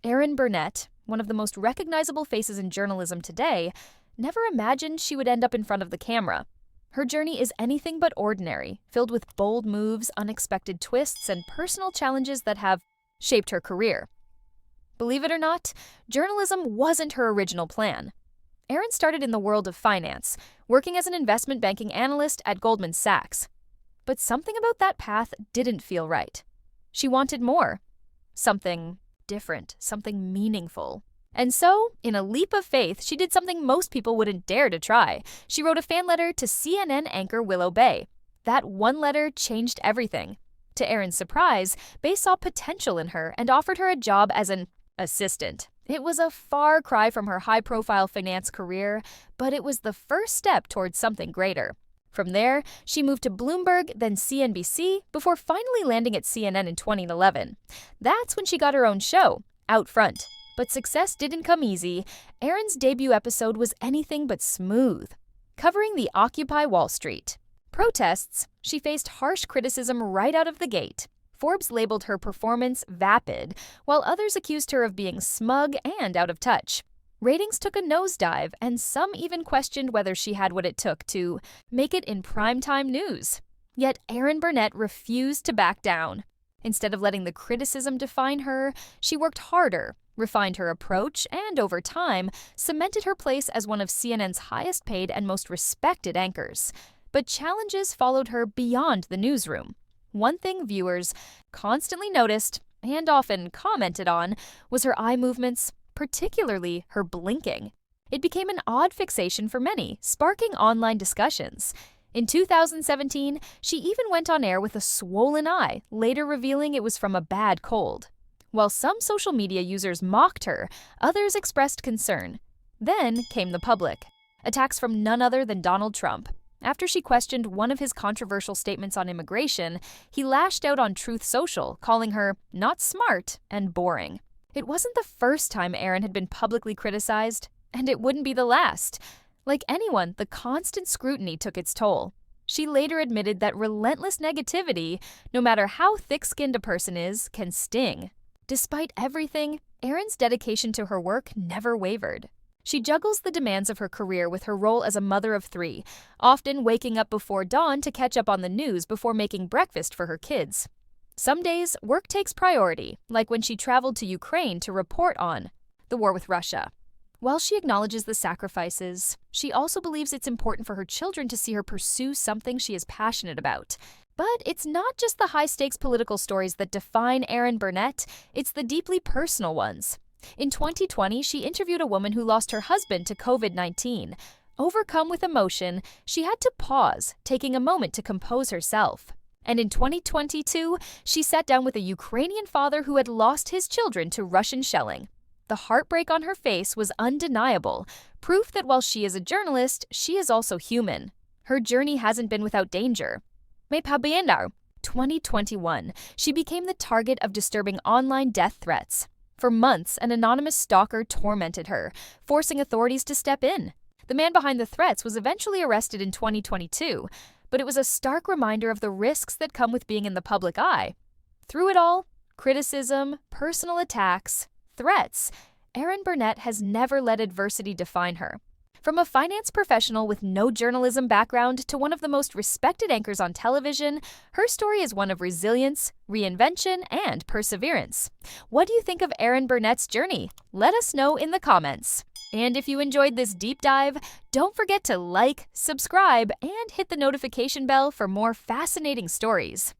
Erin Burnett, one of the most recognizable faces in journalism today, never imagined she would end up in front of the camera. Her journey is anything but ordinary, filled with bold moves, unexpected twists, and personal challenges that have shaped her career. Believe it or not, journalism wasn't her original plan. Erin started in the world of finance, working as an investment banking analyst at Goldman Sachs. But something about that path didn't feel right. She wanted more. Something different, something meaningful. And so, in a leap of faith, she did something most people wouldn't dare to try. She wrote a fan letter to CNN anchor Willow Bay. That one letter changed everything. To Erin's surprise, Bay saw potential in her and offered her a job as an assistant. It was a far cry from her high-profile finance career, but it was the first step towards something greater. From there, she moved to Bloomberg, then CNBC, before finally landing at CNN in 2011. That's when she got her own show, Out Front. But success didn't come easy. Erin's debut episode was anything but smooth. Covering the Occupy Wall Street protests, she faced harsh criticism right out of the gate. Forbes labeled her performance vapid, while others accused her of being smug and out of touch. Ratings took a nosedive, and some even questioned whether she had what it took to make it in primetime news. Yet Erin Burnett refused to back down. Instead of letting the criticism define her, she worked harder, refined her approach, and over time, cemented her place as one of CNN's highest-paid and most respected anchors. But challenges followed her beyond the newsroom. One thing viewers constantly noticed, and often commented on, was her eye movements, particularly her blinking. It became an odd fixation for many, sparking online discussions. In 2017, she even went on air with a swollen eye, later revealing it was from a bad cold. While some social media users mocked her, others expressed concern. Then came the public. Attacks from none other than Donald Trump. After she questioned one of his controversial statements on immigration, he lashed out on Truth Social, calling her not smart and boring. It wasn't the first time Erin had been publicly criticized, and it wouldn't be the last. Like anyone, the constant scrutiny took its toll. She later admitted that relentless negativity, no matter how thick-skinned a person is, can sting. Despite everything, Erin's dedication to her work never wavered. She juggles the demands of her career with her role as a mother of 3, often waking up before dawn to catch up on the news before making breakfast for her kids. Some days, work takes priority, like when she traveled to Ukraine to report on the war with Russia. While she acknowledges the sacrifices, she also believes it's important for her children to see her pursue something she is passionate about. But it's not just the high-stakes political stories that define Erin Burnett, it's the deeply personal ones. In 2020, she interviewed a woman who lost her husband to COVID-19. Overcome with emotion, she had to pause, taking a moment to compose herself. And in 2022, she sat down with a Ukrainian father who had lost his children to Russian shelling. The heartbreak on her face was undeniable, proof that while she is a journalist, she is also human. Her journey hasn't been without danger. May pabiendo. 2021, she became the target of disturbing online death threats. For months, an anonymous stalker tormented her, forcing authorities to step in. The man behind the threats was eventually arrested in 2022, but it was a stark reminder of the risks that come with being in the public eye. Through it all, criticism, personal attacks, threats, Erin Burnett has never let adversity define her. From a finance professional with no journalism background to one of the most respected anchors on television, her story is one of resilience, reinvention, and perseverance. What do you think of Erin Burnett's journey? Let us know in the comments. And if you enjoyed this deep dive, don't forget to like, subscribe, and hit the notification bell for more fascinating stories.